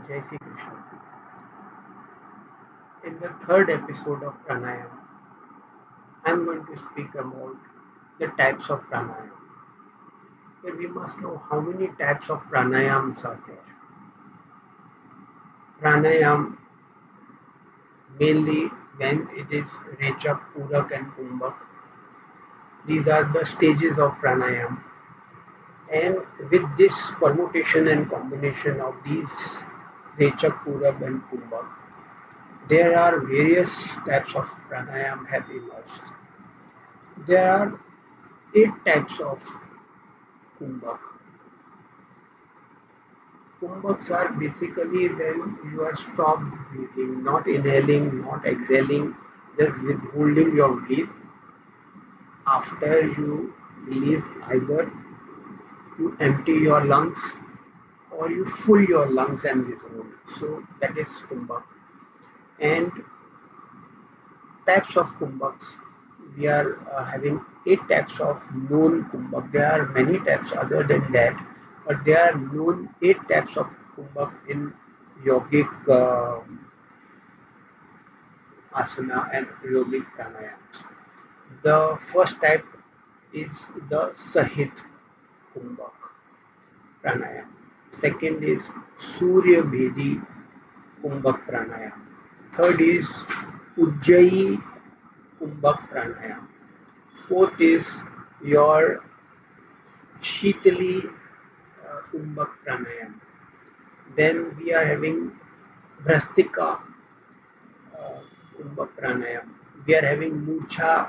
Jai Shri Krishna. In the third episode of Pranayam, I'm going to speak about the types of pranayam. Here we must know how many types of pranayams are there. Pranayam, mainly when it is Rechak, Purak and Kumbhak. These are the stages of pranayam. And with this permutation and combination of these Rechak, Purak and Kumbhak, there are various types of pranayam have emerged. There are 8 types of kumbhak. Kumbhaks are basically when you are stopped breathing, not inhaling, not exhaling, just withholding your breath after you release either you empty your lungs or you fill your lungs and withhold. So that is kumbhak. And types of kumbhaks. We are having 8 types of known kumbhak. There are many types other than that, but there are known 8 types of kumbhak in yogic asana and yogic pranayams. The first type is the Sahit kumbhak pranayam. Second is Surya Bhedi kumbhak pranayam. Third is Ujjayi kumbhak pranayam. Fourth is your Shitali Kumbhak Pranayam. Then we are having Brastika Kumbhak Pranayam. We are having Murcha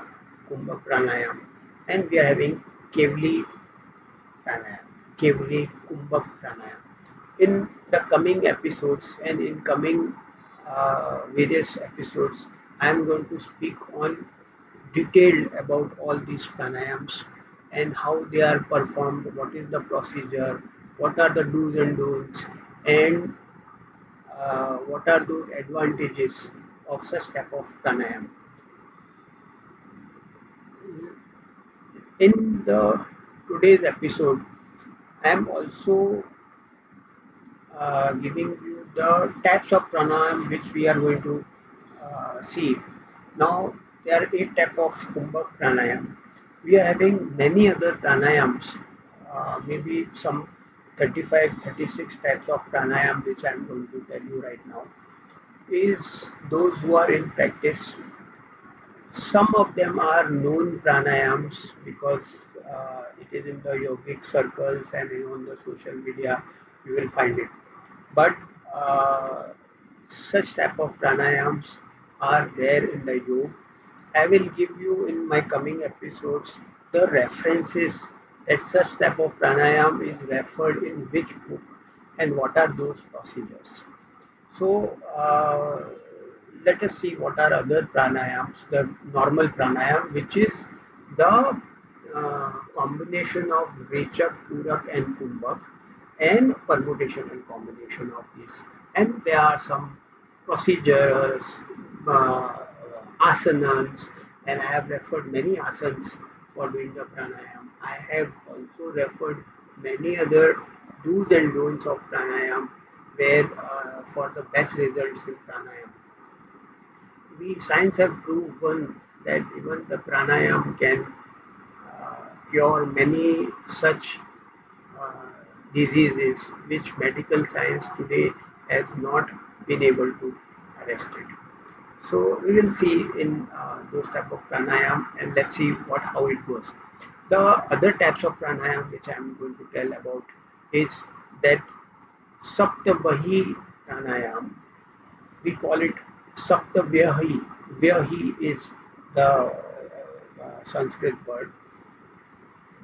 Kumbhak Pranayam. And we are having Kevli Pranayam. Kevli Kumbhak Pranayam. In the coming episodes and in coming various episodes, I am going to speak on detailed about all these pranayams and how they are performed, what is the procedure, what are the do's and don'ts, and what are those advantages of such type of pranayam. In the today's episode, I am also giving you the types of pranayam which we are going to see. Now there are 8 types of Kumbhak pranayam. We are having many other pranayams, maybe some 35, 36 types of pranayam which I am going to tell you right now. Is those who are in practice. Some of them are known pranayams because it is in the yogic circles and on the social media you will find it. But such type of pranayams are there in the yoga. I will give you in my coming episodes the references that such type of pranayam is referred in which book and what are those procedures. So let us see what are other pranayams. The normal pranayam, which is the combination of Rechak, Purak, and Kumbhak, and permutation and combination of these. And there are some procedures, uh, asanas, and I have referred many asanas for doing the pranayam. I have also referred many other do's and don'ts of pranayam where for the best results in pranayam. We science have proven that even the pranayam can cure many such uh, diseases which medical science today has not been able to arrest it. So we will see in those type of pranayam and let's see what how it goes. The other types of pranayam which I am going to tell about is that Saptavahi pranayam. We call it Saptavyahi. Vyahi is the Sanskrit word.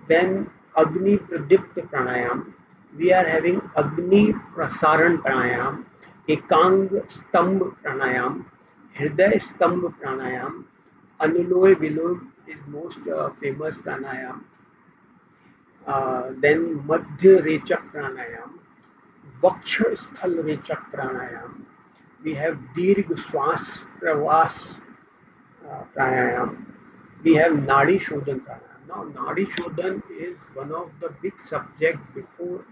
Then Agni Pradipta Pranayam. We are having Agni Prasaran Pranayam, Ekang Stambh Pranayam, Hriday Stambh Pranayam, Anuloy Viloy is most famous pranayam. Then Madhya Rechak Pranayam, Vaksha Sthal Rechak Pranayam. We have Dirg Swas Pravas pranayam. We have Nadi Shodhan pranayam. Now, Nadi Shodhan is one of the big subject before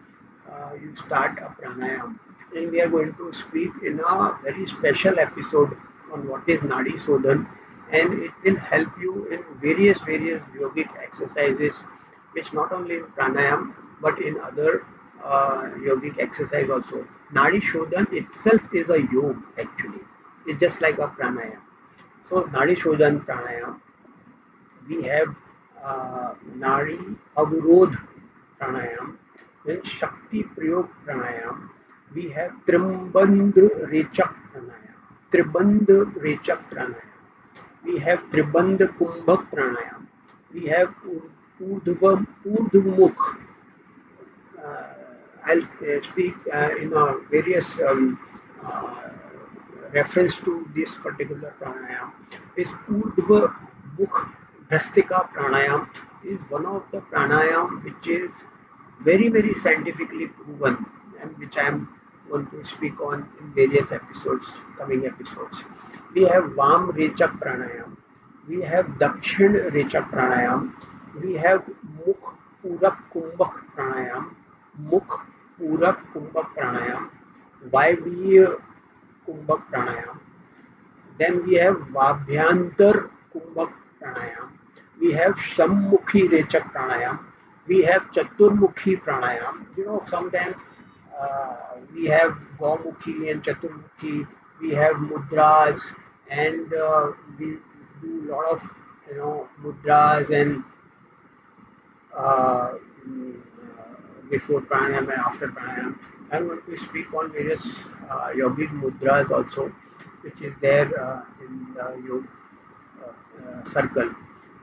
you start a pranayam. And we are going to speak in a very special episode on what is Nadi Sodhan, and it will help you in various yogic exercises, which not only in pranayam but in other yogic exercise also. Nadi Shodhan itself is a yoga actually. It's just like a pranayam. So Nadi Shodhan pranayam, we have Nadi Avrodh pranayam, then Shakti Prayog pranayam, we have Trimband Rechak pranayam, Triband Rechak pranayam, we have Triband Kumbhak pranayam, we have Urdhvamukh. uh, I'll speak in various uh, reference to this particular pranayam. Is Urdhva Mukh Bhrastika pranayam is one of the pranayam which is very scientifically proven, and which I am going to speak on in various episodes, coming episodes. We have Vam Rechak pranayam, we have Dakshin Rechak pranayam, we have Mukh Purak Kumbhak pranayam, Mukh Purak Kumbhak pranayam, Vaivya Kumbhak pranayam. Then we have Vabhyantar Kumbhak pranayam. We have Shammukhi Rechak pranayam. We have Chaturmukhi pranayam. You know, sometimes we have Gaumukhi and Chaturmukhi. We have mudras, and we do a lot of mudras and uh, mm, before pranayam and after pranayam. I'm going to speak on various yogic mudras also, which is there in the yoga circle.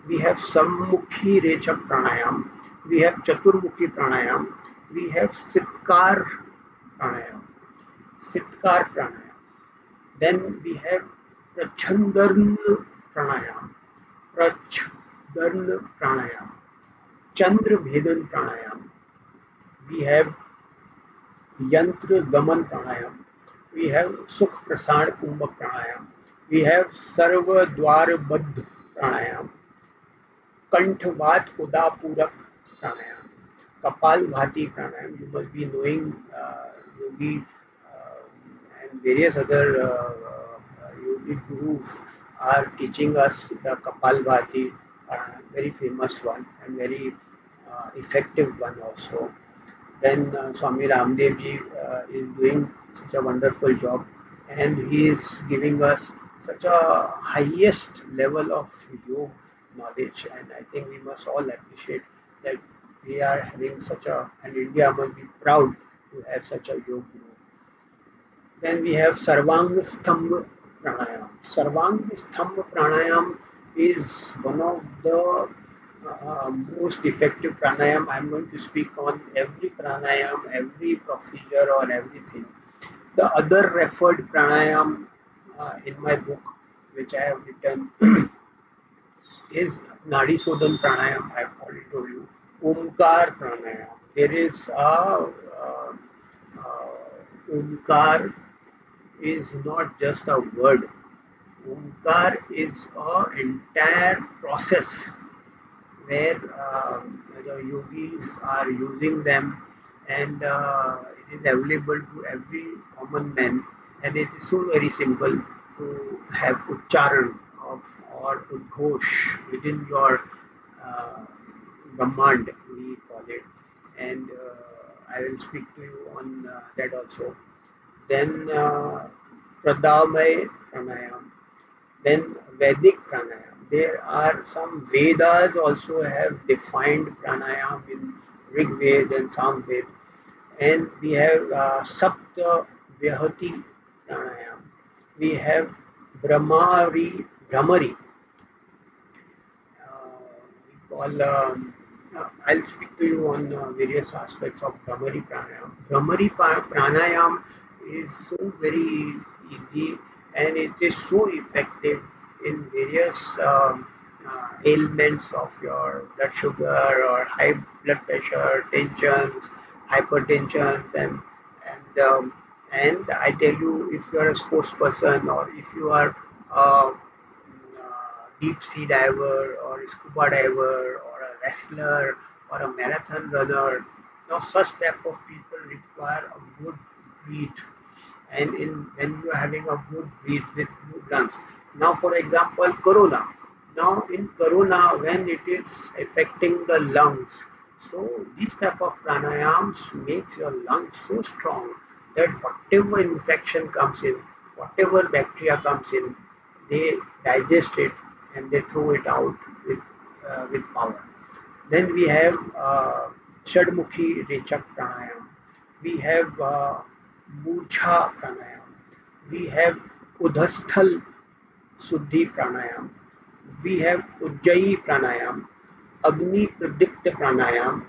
We have Sammukhi Rechak Pranayam, we have Chaturmukhi Pranayam, we have Sitkar Pranayam, Sitkar Pranayam. Then we have Prachandarn Pranayam, Prachandarn Pranayam, Chandra Bhedan Pranayam. We have Yantra Gaman Pranayam. We have Sukh Prasad Kumbhak Pranayam. We have Sarva Dwar Baddh Pranayam. Kanthvat Udapurak Pranayam. Kapal Bhati Pranayam. You must be knowing yogi and various other yogi gurus are teaching us the Kapal Bhati, very famous one and very effective one also. Then Swami Ramdev ji is doing such a wonderful job, and he is giving us such a highest level of yoga knowledge, and I think we must all appreciate that we are having such a, and India must be proud to have such a yoga guru. Then we have Sarvang Stambha Pranayam. Sarvang Stambha Pranayam is one of the most effective pranayam. I'm going to speak on every pranayam, every procedure, or everything. The other referred pranayam in my book, which I have written, is Nadi Sodhan pranayam. I've already told you. Omkar pranayam. There is a Omkar is not just a word. Omkar is an entire process where the yogis are using them, and it is available to every common man, and it is so very simple to have uchcharan of or udghosh within your uh, Brahmand, we call it, and I will speak to you on that also. Then Pradamay Pranayam, then Vedic pranayam. There are some Vedas also have defined pranayam in Rig Veda and Sam Veda. And we have Sapta Vyahati pranayam. We have Brahmari. We call, I'll speak to you on various aspects of Brahmari pranayam. Pranayam is so very easy, and it is so effective in various ailments of your blood sugar or high blood pressure, tensions, hypertensions, and I tell you, if you are a sports person or if you are deep sea diver or a scuba diver or a wrestler or a marathon runner, Now, such type of people require a good breath, and when you are having a good breath with good lungs. Now, for example, corona. Now, in corona, when it is affecting the lungs, so these type of pranayams makes your lungs so strong that whatever infection comes in, whatever bacteria comes in, they digest it and they throw it out with power. Then we have Shadmukhi Rechak Pranayam. We have Murcha Pranayam. We have Udhasthal Suddhi Pranayam. We have Ujjayi Pranayam. Agni Pradipta Pranayam.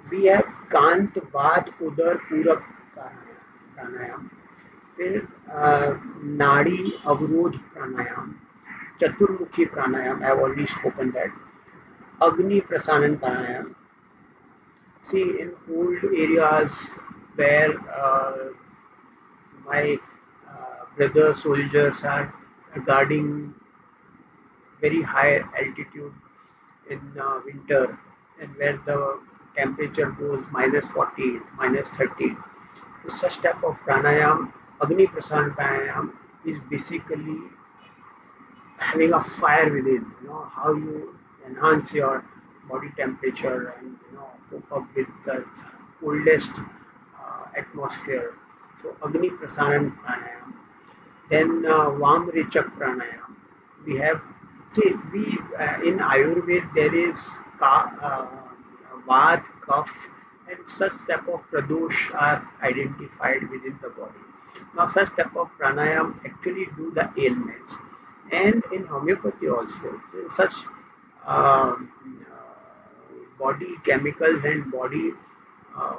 We have Kant Vad Udar Purak Pranayam. फिर नाड़ी अवरोध प्राणायाम, चतुर्मुखी प्राणायाम, I have already spoken that. Agni Prasanan Pranayam. See, in cold areas where my brother soldiers are guarding very high altitude in winter, and where the temperature goes -40, -30, such type of pranayam, Agni Prasan pranayam, is basically having a fire within. You know how you enhance your body temperature and cope up with the coldest atmosphere. So Agni Prasaran Pranayam. Then Vam Rechak Pranayam. We have, see, we in Ayurveda there is Vat, Kaph, and such type of pradosh are identified within the body. Now, such type of pranayam actually do the ailments, and in homeopathy also, in such um, body chemicals and body uh,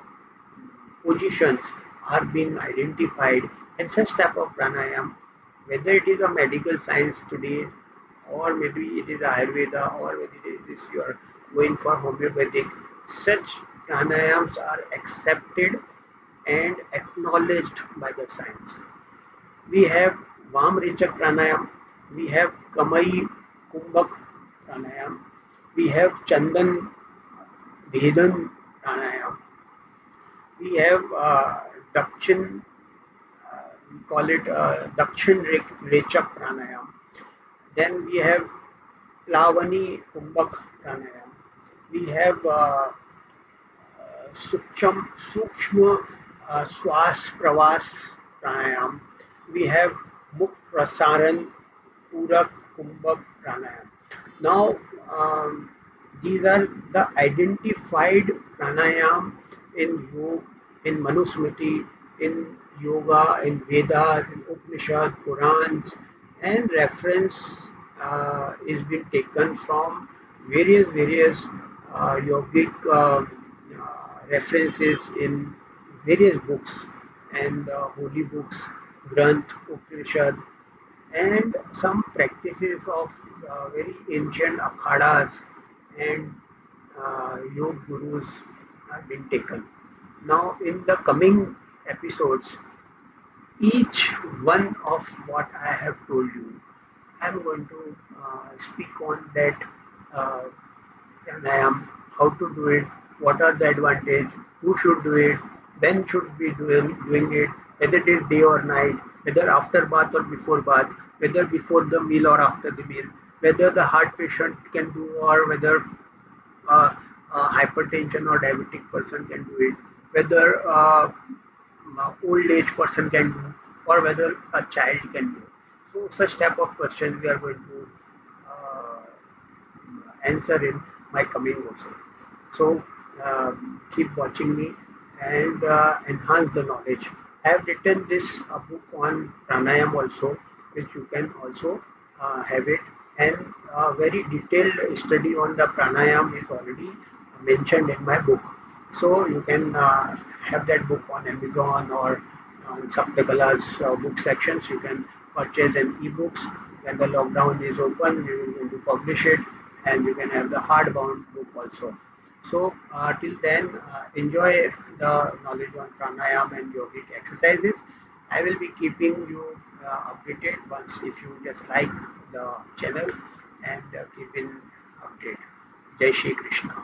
positions are being identified, and such type of pranayam, whether it is a medical science today or maybe it is ayurveda or whether it is you are going for homeopathic, such pranayams are accepted and acknowledged by the science. We have Vamrechak pranayam, we have Kamai Kumbhak pranayam, we have Chandan Bhedan pranayam, we have Dakshin, we call it Dakshin Rechak pranayam. Then we have Lavani Kumbhak pranayam. We have Sukshma Swas Pravas pranayam. We have Mukh Prasaran Purak Kumbhak pranayam. Now, these are the identified pranayam in yoga, in Manusmriti, in yoga, in Vedas, in Upanishad, Purans, and reference is being taken from various yogic references in various books and holy books, Granth, Upanishad, and some practices of very ancient akhadas and yoga gurus have been taken. Now, in the coming episodes, each one of what I have told you, I'm going to speak on that uh, pranayam, how to do it, what are the advantage, who should do it, when should be doing it, whether it is day or night, whether after bath or before bath, whether before the meal or after the meal, whether the heart patient can do or whether hypertension or diabetic person can do it, whether old age person can do, or whether a child can do. So such type of questions we are going to answer in my coming also. So keep watching me and enhance the knowledge. I have written this book on pranayam also, which you can also have it, and a very detailed study on the pranayam is already mentioned in my book. So you can have that book on Amazon or on Saptakala's book sections. You can purchase an e-books. When the lockdown is open, we will going to publish it, and you can have the hardbound book also. So till then, enjoy the knowledge on pranayam and yogic exercises. I will be keeping you updated once if you just like the channel and keep in update. Jai Shri Krishna.